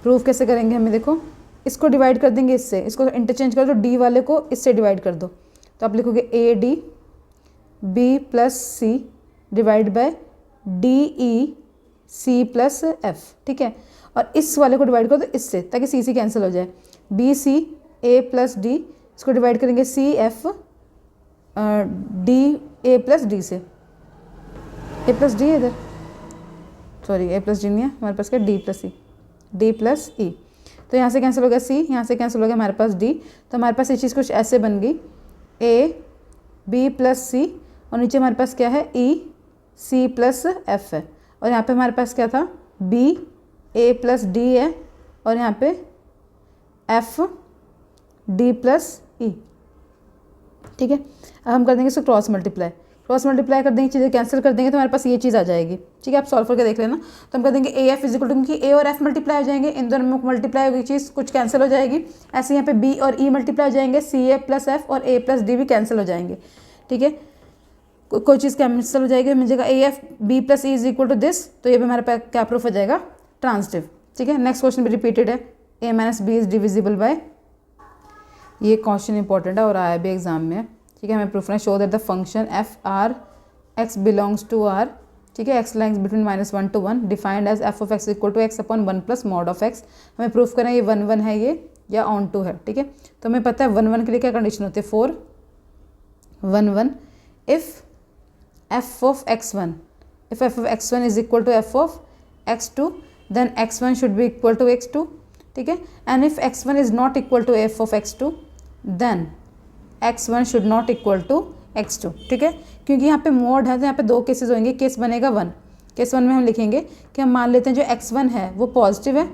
Speaker 1: प्रूफ कैसे करेंगे हमें, देखो इसको डिवाइड कर देंगे इससे, इसको इंटरचेंज कर दो, डी वाले को इससे डिवाइड कर दो, तो आप लिखोगे a D B plus c divide by d e c plus f, ठीक है। और इस वाले को डिवाइड कर दो इससे, ताकि सी सी कैंसिल हो जाए, बी सी ए प्लस डी, इसको डिवाइड करेंगे c f d a plus d से, ए प्लस डी है इधर, सॉरी ए प्लस डी नहीं है हमारे पास, क्या डी प्लस सी, डी प्लस ई, तो यहाँ से कैंसिल हो गया सी, यहाँ से कैंसिल हो गया हमारे पास डी, तो हमारे पास ये चीज़ कुछ ऐसे बन गई, ए बी प्लस सी और नीचे हमारे पास क्या है, ई सी प्लस एफ है, और यहाँ पे हमारे पास क्या था, बी ए प्लस डी है और यहाँ पे एफ डी प्लस ई, ठीक है। अब हम कर देंगे इसको क्रॉस मल्टीप्लाई, क्रॉस मल्टीप्लाई कर देंगे, चीज़ें कैंसिल कर देंगे तो हमारे पास ये चीज़ आ जाएगी, ठीक है। आप सॉल्व करके देख लेना। तो हम कर देंगे a f is equal to, क्योंकि ए और एफ मल्टीप्लाई हो जाएंगे, इन दोनों में मल्टीप्लाई होगी चीज़, कुछ कैंसिल हो जाएगी, ऐसे यहाँ पे बी और ई मल्टीप्लाई हो जाएंगे, सी ए प्लस एफ और ए प्लस डी भी कैंसिल हो जाएंगे, ठीक है। कोई चीज़ कैंसिल हो जाएगी, मिल जाएगा a f b plus e is equal to this, तो ये भी हमारे पास क्या प्रूफ हो जाएगा, ट्रांसिटिव, ठीक है। नेक्स्ट क्वेश्चन भी रिपीटेड है, A minus B is divisible by, ये क्वेश्चन इंपॉर्टेंट है और आया भी एग्जाम में, ठीक है। हमें प्रूफ है, show that the function f r x belongs to r, ठीक है, x lines between -1 to 1 defined as f of x equal to x upon 1 plus mod of x. हमें प्रूफ करना है ये 1 1 है ये या ऑन टू है, ठीक है। तो हमें पता है 1 1 के लिए क्या कंडीशन होती है, 4 1 1 if f of x1, if f of x1 is equal to f of x2 then x1 should be equal to x2, ठीक है। And if x1 is not equal to f of x2 then x1 should not equal to x2, ठीक है। क्योंकि यहाँ पे मोड है तो यहाँ पे दो केसेस होंगे, केस बनेगा 1, केस 1 में हम लिखेंगे कि हम मान लेते हैं जो x1 है वो पॉजिटिव है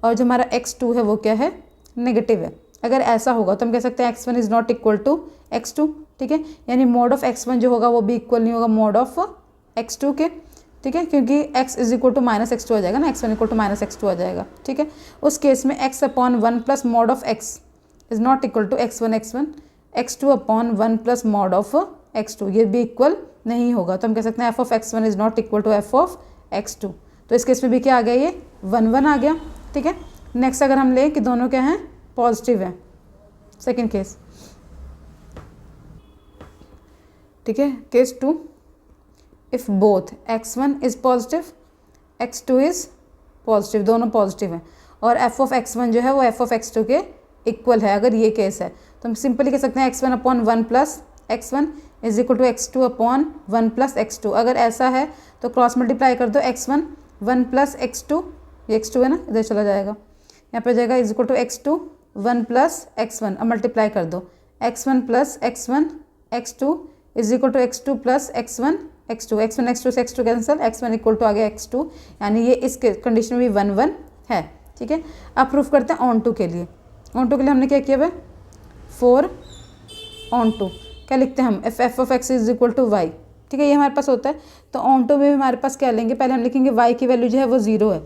Speaker 1: और जो हमारा x2 है वो क्या है, नेगेटिव है। अगर ऐसा होगा तो हम कह सकते हैं x1 is not equal to x2, ठीक है, यानी मोड ऑफ x1 जो होगा वो भी इक्वल नहीं होगा मोड ऑफ x2 के, ठीक है, क्योंकि x is equal to -x2 आ जाएगा ना, x1 इक्वल टू -x2 आ जाएगा, ठीक है। उस केस में x upon 1 plus mod of x is not equal to x1 x2 upon 1 plus mod of x2, ये भी इक्वल नहीं होगा, तो हम कह सकते हैं f of x1 is not equal to f of x2। तो इस केस में भी क्या आ गया, ये 1 1 आ गया, ठीक है। नेक्स्ट अगर हम लें कि दोनों क्या हैं, पॉजिटिव है, सेकेंड केस, ठीक है। Case 2, if both x1 is positive x2 is positive, दोनों पॉजिटिव हैं और एफ ऑफ x1 जो है वो एफ ऑफ x2 के इक्वल है, अगर ये केस है तो हम सिंपली कह सकते हैं x1 upon 1 plus x1 is equal to x2 upon 1 plus x2। अगर ऐसा है तो क्रॉस मल्टीप्लाई कर दो, x1 1 प्लस x2, ये x2 है ना, इधर चला जाएगा, यहाँ पे जाएगा is equal to x2 1 plus x1, अब मल्टीप्लाई कर दो, x1 plus x1 x2 is equal to x2 plus x1 x2, x1 x2 से x2 cancel, x1 equal to आ गया x2, यानी ये इस कंडीशन में भी 1 1 है, ठीक है। अब प्रूफ करते हैं ऑन टू के लिए। ऑन टू के लिए हमने क्या किया है, 4 ऑन टू क्या लिखते हैं हम, f of x is equal to y, ठीक है, ये हमारे पास होता है। तो ऑन टू में भी हमारे पास क्या लेंगे, पहले हम लिखेंगे y की वैल्यू जो है वो 0 है,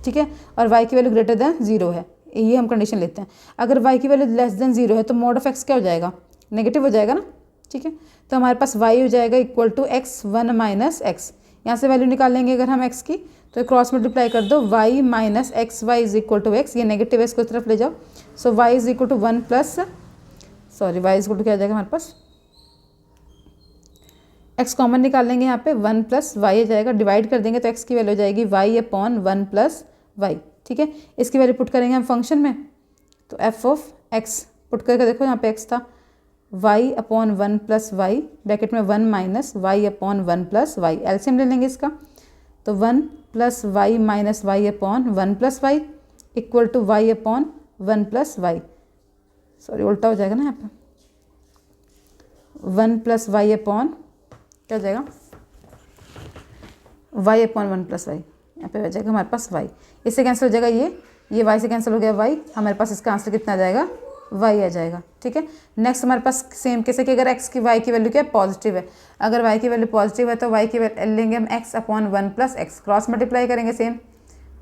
Speaker 1: ठीक है, और y की वैल्यू ग्रेटर देन 0 है, ये हम कंडीशन लेते हैं। अगर y की वैल्यू लेस देन 0 है तो मॉड ऑफ x क्या हो जाएगा, नेगेटिव हो जाएगा ना, ठीक है। तो हमारे पास y हो जाएगा equal to x 1 minus x, यहाँ से वैल्यू निकाल लेंगे अगर हम x की, तो क्रॉस मल्टीप्लाई कर दो, y minus x y is equal to x, ये नेगेटिव है इसको तरफ ले जाओ, so y is equal to 1 plus sorry y is equal to क्या आ जाएगा हमारे पास, x कॉमन निकाल लेंगे यहाँ पे 1 प्लस वाई आ जाएगा, डिवाइड कर देंगे तो x की वैल्यू हो जाएगी y अपॉन 1 प्लस वाई, ठीक है। इसकी वैल्यू पुट करेंगे हम फंक्शन में, तो f ऑफ x पुट करके देखो यहाँ पे x था y upon 1 plus y, bracket में 1 minus y upon 1 plus y, LCM ले लेंगे इसका, तो 1 plus y minus y upon 1 plus y equal to y upon 1 plus y, sorry उल्टा हो जाएगा ना यहाँ पे, 1 प्लस वाई अपॉन क्या हो जाएगा, y अपॉन 1 प्लस वाई, यहाँ पे हो जाएगा हमारे पास y, इससे कैंसिल हो जाएगा ये y से कैंसिल हो गया y, हमारे पास इसका आंसर कितना आ जाएगा, y आ जाएगा, ठीक है। नेक्स्ट हमारे पास सेम केस है कि अगर x की y की वैल्यू क्या है, पॉजिटिव है, अगर y की वैल्यू पॉजिटिव है तो y की वैल्यू लेंगे हम x upon 1 plus X, cross multiply करेंगे same,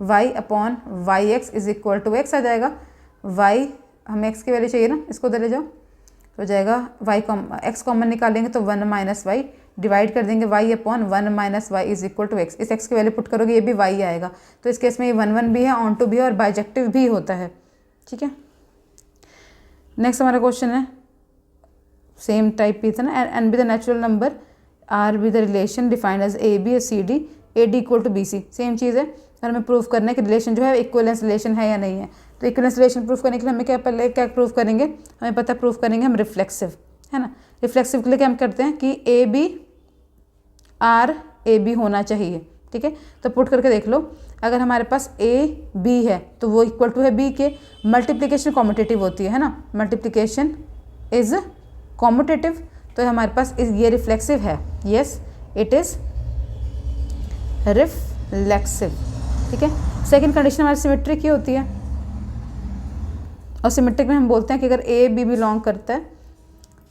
Speaker 1: y upon Y X is equal to X आ जाएगा, y हमें x की वैल्यू चाहिए ना, इसको उधर ले जाओ, तो हो जाएगा x कॉमन निकालेंगे तो 1 माइनस वाई, डिवाइड कर देंगे y upon 1 minus y is equal to x, इस x की वैल्यू पुट करोगे ये भी y आएगा, तो इस केस में ये 1 1 भी है, ऑन टू भी है और बाइजेक्टिव भी होता है, ठीक है। नेक्स्ट हमारा क्वेश्चन है सेम टाइप भी था ना, N B the natural number, R B the relation defined as A B C D, A D equal to B C, same चीज़ है, और हमें प्रूव करना है कि रिलेशन जो है इक्वलेंस रिलेशन है या नहीं है। तो इक्वलेंस रिलेशन प्रूव करने के लिए हमें क्या पहले क्या प्रूव करेंगे, हमें पता प्रूव करेंगे हम रिफ्लेक्सिव, है ना। रिफ्लेक्सिव के लिए क्या हम करते हैं कि a b r a b होना चाहिए, ठीक है। तो पुट करके देख लो, अगर हमारे पास ए बी है तो वो इक्वल टू है बी के, मल्टीप्लिकेशन कॉम्पिटिटिव होती है ना, मल्टीप्लिकेशन इज कॉम्पिटिटिव, तो हमारे पास ये रिफ्लेक्सिव है, यस इट इज रिफ्लेक्सिव, ठीक है। सेकंड कंडीशन हमारी सिमेट्रिक की होती है, और सिमेट्रिक में हम बोलते हैं कि अगर ए बी बिलोंग करता है,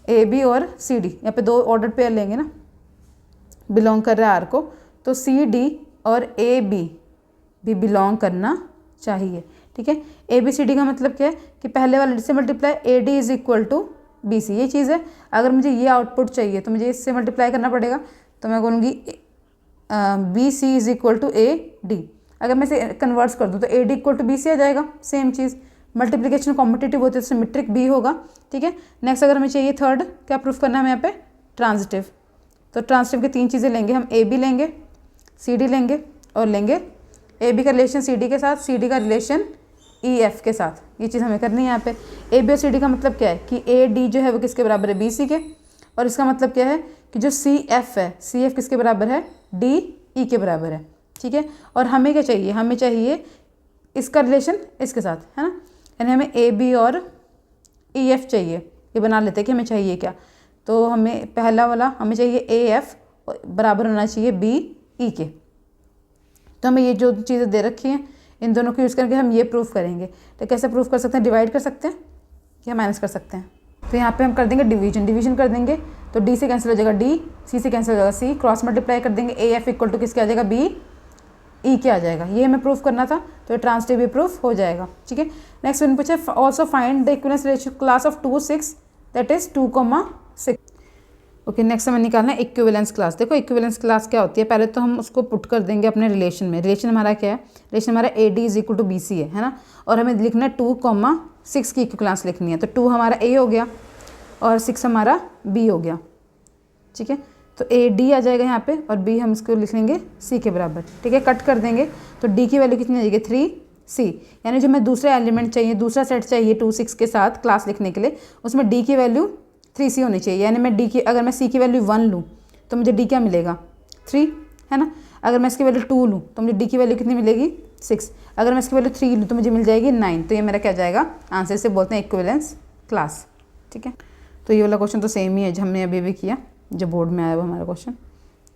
Speaker 1: ए बी और सी डी, यहाँ पे दो ऑर्डर पेयर लेंगे ना, बिलोंग कर रहा है आर को, तो सी डी और ए बी भी बिलोंग करना चाहिए, ठीक है। ए बी सी डी का मतलब क्या है कि पहले वाले से multiply a d is equal to B c, ये चीज़ है। अगर मुझे ये आउटपुट चाहिए तो मुझे इससे मल्टीप्लाई करना पड़ेगा, तो मैं बोलूँगी B C is equal to A D, अगर मैं इसे कन्वर्ट्स कर दूँ तो A D equal to B C आ जाएगा, सेम चीज़, मल्टीप्लिकेशन कॉम्पिटिटिव होती है तो सिमेट्रिक भी होगा, ठीक है। नेक्स्ट अगर हमें चाहिए थर्ड, क्या प्रूफ करना है हमें यहाँ पे, ट्रांजिटिव, तो ट्रांजिटिव की तीन चीज़ें लेंगे हम, ए बी लेंगे, सी डी लेंगे, और लेंगे ए बी का रिलेशन सी डी के साथ, सी डी का रिलेशन ई एफ के साथ, ये चीज़ हमें करनी है यहाँ पे। ए बी और सी डी का मतलब क्या है कि ए डी जो है वो किसके बराबर है, बी सी के, और इसका मतलब क्या है कि जो सी एफ है, सी एफ किसके बराबर है, डी ई के बराबर है, ठीक है। और हमें क्या चाहिए, हमें चाहिए इसका रिलेशन इसके साथ, है ना, यानी हमें ए बी और ई एफ चाहिए, ये बना लेते हैं कि हमें चाहिए क्या, तो हमें पहला वाला हमें चाहिए ए एफ बराबर होना चाहिए बी ई के, तो हमें ये जो चीज़ें दे रखी हैं इन दोनों को यूज़ करके हम ये प्रूफ करेंगे। तो कैसे प्रूफ कर सकते हैं, डिवाइड कर सकते हैं या माइनस कर सकते हैं, तो यहाँ पे हम कर देंगे डिवीजन कर देंगे, तो डी से कैंसिल हो जाएगा डी, सी से कैंसिल हो जाएगा सी, क्रॉस मल्टीप्लाई कर देंगे, ए एफ इक्वल टू किसके आ जाएगा, बी ई के आ जाएगा, ये हमें प्रूफ करना था, तो ट्रांजिटिव भी प्रूफ हो जाएगा, ठीक है। नेक्स्ट वन पूछे also find the equivalence ratio class of 2 6 that is 2,6। Okay, next हमें निकालना है इक्विवेलेंस क्लास। देखो इक्विवेलेंस क्लास क्या होती है, पहले तो हम उसको पुट कर देंगे अपने रिलेशन में, रिलेशन हमारा क्या है, रिलेशन हमारा a d is equal to B c है ना, और हमें लिखना है 2,6 की इक्विवेलेंस लिखनी है, तो 2 हमारा ए हो गया और 6 हमारा बी हो गया, ठीक है। तो ए डी आ जाएगा यहाँ पे, और बी हम इसको लिख लेंगे सी के बराबर, ठीक है। कट कर देंगे तो डी की वैल्यू कितनी आ जाएगी 3 सी, यानी जो मैं दूसरा एलिमेंट चाहिए, दूसरा सेट चाहिए 2 6 के साथ क्लास लिखने के लिए, उसमें डी की वैल्यू 3 सी होनी चाहिए, यानी मैं डी की, अगर मैं सी की वैल्यू 1 लूँ तो मुझे डी क्या मिलेगा 3, है ना। अगर मैं इसकी वैल्यू 2 लूँ तो मुझे डी की वैल्यू कितनी मिलेगी 6, अगर मैं इसकी वैल्यू 3 लूँ तो मुझे मिल जाएगी 9, तो ये मेरा क्या जाएगा आंसर, से बोलते हैं इक्विवेलेंस क्लास, ठीक है। तो ये वाला क्वेश्चन तो सेम ही है जो हमने अभी भी किया, जो बोर्ड में आया हुआ हमारा क्वेश्चन,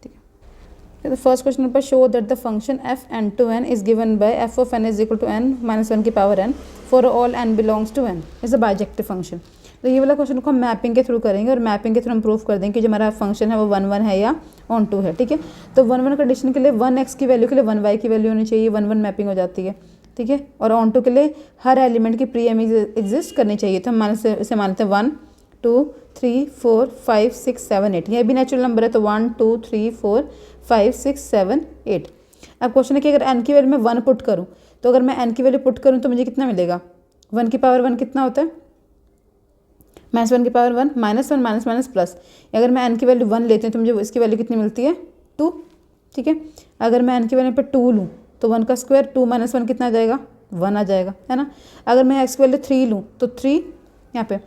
Speaker 1: ठीक है। तो फर्स्ट क्वेश्चन पर show that the function f n to n is given by f of n is equal to n minus 1 की power n for all n belongs to n is a bijective function. तो ये वाला क्वेश्चन को हम मैपिंग के थ्रू करेंगे और मैपिंग के थ्रू हम प्रूफ कर देंगे कि जो हमारा फंक्शन है वो 1 1 है या ऑन टू है, ठीक है। तो 1 1 कंडीशन के लिए 1x की वैल्यू के लिए 1y की वैल्यू होनी चाहिए, 1 1 मैपिंग हो जाती है, ठीक है। और ऑन टू के लिए हर एलिमेंट की प्री इमेज एग्जिस्ट करनी चाहिए। तो हम इसे मानते हैं 1 2 3 4 5 6 7 8, ये भी नेचुरल नंबर है तो 1 2 3 4 5 6 7 8। अब क्वेश्चन है कि अगर n की वैल्यू मैं 1 पुट करूँ, तो अगर मैं n की वैल्यू पुट करूँ तो मुझे कितना मिलेगा, 1 की पावर 1 कितना होता है, -1 की पावर 1 -1 माइनस प्लस। अगर मैं n की वैल्यू 1 लेती हूँ तो मुझे इसकी वैल्यू कितनी मिलती है 2, ठीक है। अगर मैं n की वैल्यू पे 2 लूँ तो 1 का स्क्वायर 2 - 1 कितना आ जाएगा, 1 आ जाएगा, है ना। अगर मैं x की वैल्यू 3 लूँ तो 3 यहाँ पे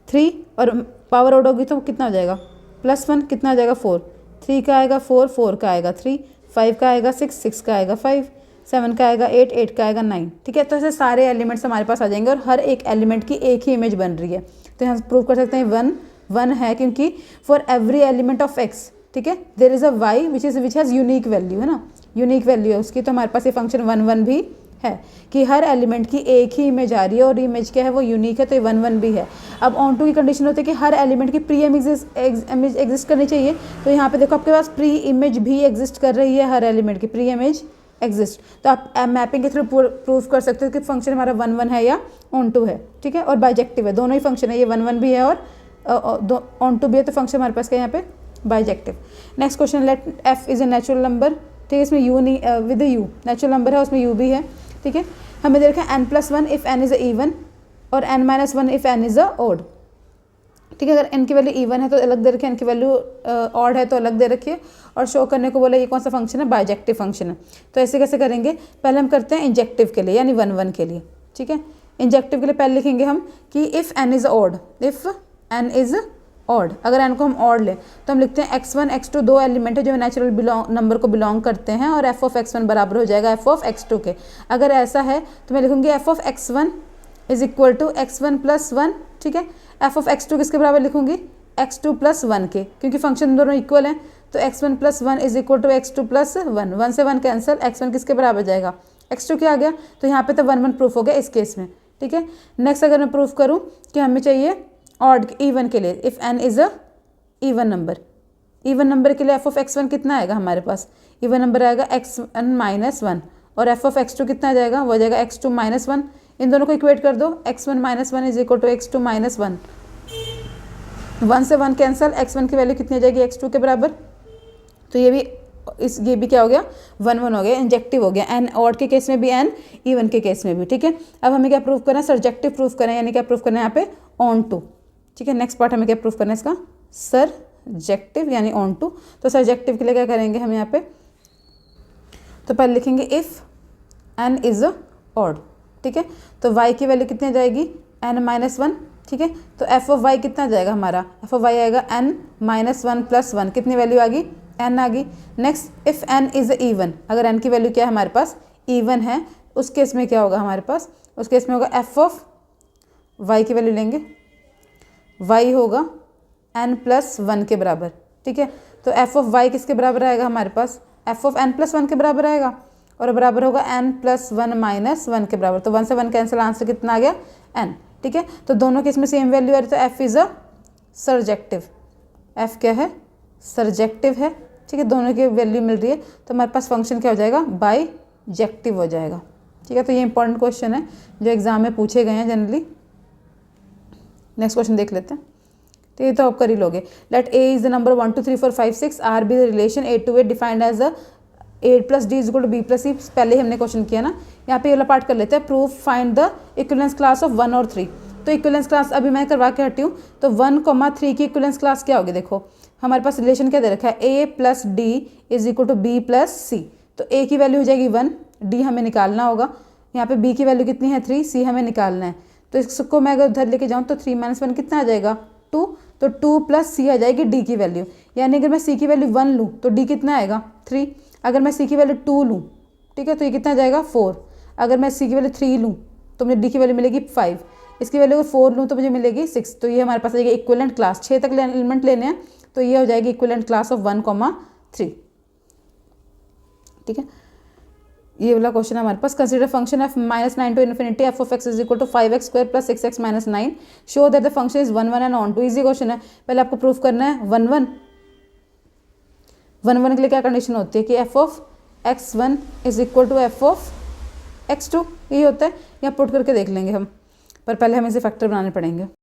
Speaker 1: 3 और पावर आउट होगी तो कितना हो जाएगा +1 कितना आ जाएगा 4, 3 का आएगा 4, 4 का आएगा 3, 5 का आएगा 6, 6 का आएगा 5, 7 का आएगा 8, 8 का आएगा 9, ठीक है। तो ऐसे सारे एलिमेंट्स हमारे पास आ जाएंगे और हर एक एलिमेंट की एक ही इमेज बन रही है। तो यहाँ प्रूव कर सकते हैं 1 1 है क्योंकि for every element of x, ठीक है, there is a y which has unique value, है ना, यूनिक वैल्यू है उसकी। तो हमारे पास ये फंक्शन 1 1 भी है कि हर एलिमेंट की एक ही इमेज आ रही है और इमेज क्या है वो यूनिक है, तो ये 1 1 भी है। अब ऑन टू की कंडीशन होती है कि हर एलिमेंट की प्री इमेज एग्जिस्ट करनी चाहिए। तो यहाँ पे देखो आपके पास प्री इमेज भी एग्जिस्ट कर रही है, हर एलिमेंट की प्री इमेज एग्जिस्ट। तो आप मैपिंग के थ्रू प्रूफ कर सकते हो कि फंक्शन हमारा 1 1 है या ऑन टू है, ठीक है, और बाइजेक्टिव है, दोनों ही फंक्शन है, ये 1 1 भी है और ऑन टू भी है। तो फंक्शन हमारे पास क्या है यहाँ पे bijective. Next question, let f is a natural number, ठीक है, इसमें u नहीं विद u नेचुरल नंबर है, उसमें u भी है, ठीक है। हमें दे रखा है n+1 if n is a even और n-1 if n is a odd, ठीक है। अगर n की वैल्यू इवन है तो अलग दे रखी है, n की वैल्यू ऑड है तो अलग दे रखी है, और शो करने को बोला ये कौन सा फंक्शन है, बाइजेक्टिव फंक्शन है। तो ऐसे कैसे करेंगे, पहले हम करते हैं इंजेक्टिव के लिए यानी 1 1 के लिए, ठीक है। इंजेक्टिव के लिए पहले लिखेंगे हम कि if n is odd, if n is odd, अगर n को हम ऑड लें तो हम लिखते हैं x1 x2 दो एलिमेंट है जो नेचुरल नंबर को बिलोंग करते हैं और f ऑफ x1 बराबर हो जाएगा f ऑफ x2 के। अगर ऐसा है तो मैं लिखूंगी f of x1 is equal to x1 + 1, ठीक है। f ऑफ x2 किसके बराबर लिखूंगी, x2 + 1 के, क्योंकि फंक्शन दोनों इक्वल हैं। तो x1 + 1 is equal to x2 + 1, 1 से 1 कैंसिल, x1 किसके बराबर जाएगा, x2 क्या आ गया। तो यहाँ पे तो 1 1 प्रूफ हो गया इस केस में, ठीक है। नेक्स्ट अगर मैं प्रूफ करूँ कि हमें चाहिए ऑड इवन के लिए, if n is a even number, even number के लिए f ऑफ x1 कितना आएगा हमारे पास, इवन नंबर आएगा x1 - 1 और f ऑफ x2 कितना आ जाएगा, वो आ जाएगा x2 - 1। इन दोनों को इक्वेट कर दो, x1 - 1 is equal to x2 - 1, 1 से 1 कैंसिल, x1 की वैल्यू कितनी आ जाएगी x2 के बराबर। तो ये भी क्या हो गया 1 1 हो गया, इंजेक्टिव हो गया, n ऑड के केस में भी n इवन के केस में भी, ठीक है। अब हमें क्या प्रूफ करना है, सर्जेक्टिव प्रूफ करना है, यानी क्या प्रूफ करना है यहाँ पे ऑन टू, ठीक है। नेक्स्ट पार्ट हमें क्या प्रूफ करना है इसका, सर्जेक्टिव यानी ऑन टू। तो सर्जेक्टिव के लिए क्या करेंगे हम यहाँ पे, तो पहले लिखेंगे इफ़ n इज ऑड, ठीक है। तो y की वैल्यू कितनी आ जाएगी n-1, ठीक है। तो f ऑफ y कितना जाएगा हमारा, f ऑफ y आएगा n-1 + 1, कितनी वैल्यू आ गई, n आ गई। Next if n is even, अगर n की वैल्यू क्या है हमारे पास इवन है, उस केस में क्या होगा हमारे पास, उस केस में होगा f ऑफ y की वैल्यू लेंगे, y होगा n+1 के बराबर, ठीक है। तो f ऑफ y किसके बराबर आएगा हमारे पास, f ऑफ n+1 के बराबर आएगा और बराबर होगा n+1 - 1 के बराबर। तो 1 से 1 कैंसिल, आंसर कितना आ गया n, ठीक है। तो दोनों केस में सेम वैल्यू आ रही है, तो f is a surjective, f क्या है सर्जेक्टिव है, ठीक है। दोनों की वैल्यू मिल रही है तो हमारे पास फंक्शन क्या हो जाएगा बाइजेक्टिव हो जाएगा, ठीक है। तो ये इंपॉर्टेंट क्वेश्चन है जो एग्जाम में पूछे गए हैं जनरली। नेक्स्ट क्वेश्चन देख लेते हैं, तो ये तो आप कर ही लोगे। Let a is the number 1 2 3 4 5 6 r be the relation 8 to 8 defined as the 8 + d = b + c। पहले ही हमने क्वेश्चन किया ना, यहाँ पे ये वाला पार्ट कर लेते हैं, proof find the equivalence class of 1 और 3। तो इक्विवेलेंस क्लास अभी मैं करवा के हटी हूँ, तो 1, 3 की इक्विवेलेंस क्लास क्या होगी, देखो हमारे पास रिलेशन क्या दे रखा है, a + d = b + c। तो a की वैल्यू हो जाएगी 1, d हमें निकालना होगा, यहाँ पे b की वैल्यू कितनी है 3, c हमें निकालना है। तो इसको मैं अगर उधर लेके जाऊँ तो 3 - 1 कितना आ जाएगा 2, तो 2 + c आ जाएगी d की वैल्यू, यानी अगर मैं c की वैल्यू 1 लूँ तो d कितना आएगा 3, अगर मैं c की वैल्यू 2 लूँ, ठीक है, तो ये कितना आ जाएगा 4, अगर मैं c की वैल्यू 3 लूँ तो मुझे d की वैल्यू मिलेगी 5, इसकी वैल्यू अगर 4 लूँ तो मुझे मिलेगी 6। तो ये हमारे पास आ जाएगी इक्विवेलेंट क्लास, 6 तक एलिमेंट लेने हैं, तो ये हो जाएगी इक्विवेलेंट क्लास ऑफ 1, 3, ठीक है। ये वाला क्वेश्चन है हमारे पास। Consider function F -9 to infinity F of x is equal to 5x² + 6x - 9 show that the function is 1 1 and onto. Easy question है। पहले आपको प्रूफ करना है 1 1 1 1 के लिए क्या कंडीशन होती है कि f of x1 is equal to f of x2, यही होता है। या पुट करके देख लेंगे हम, पर पहले हमें इसे फैक्टर बनाने पड़ेंगे।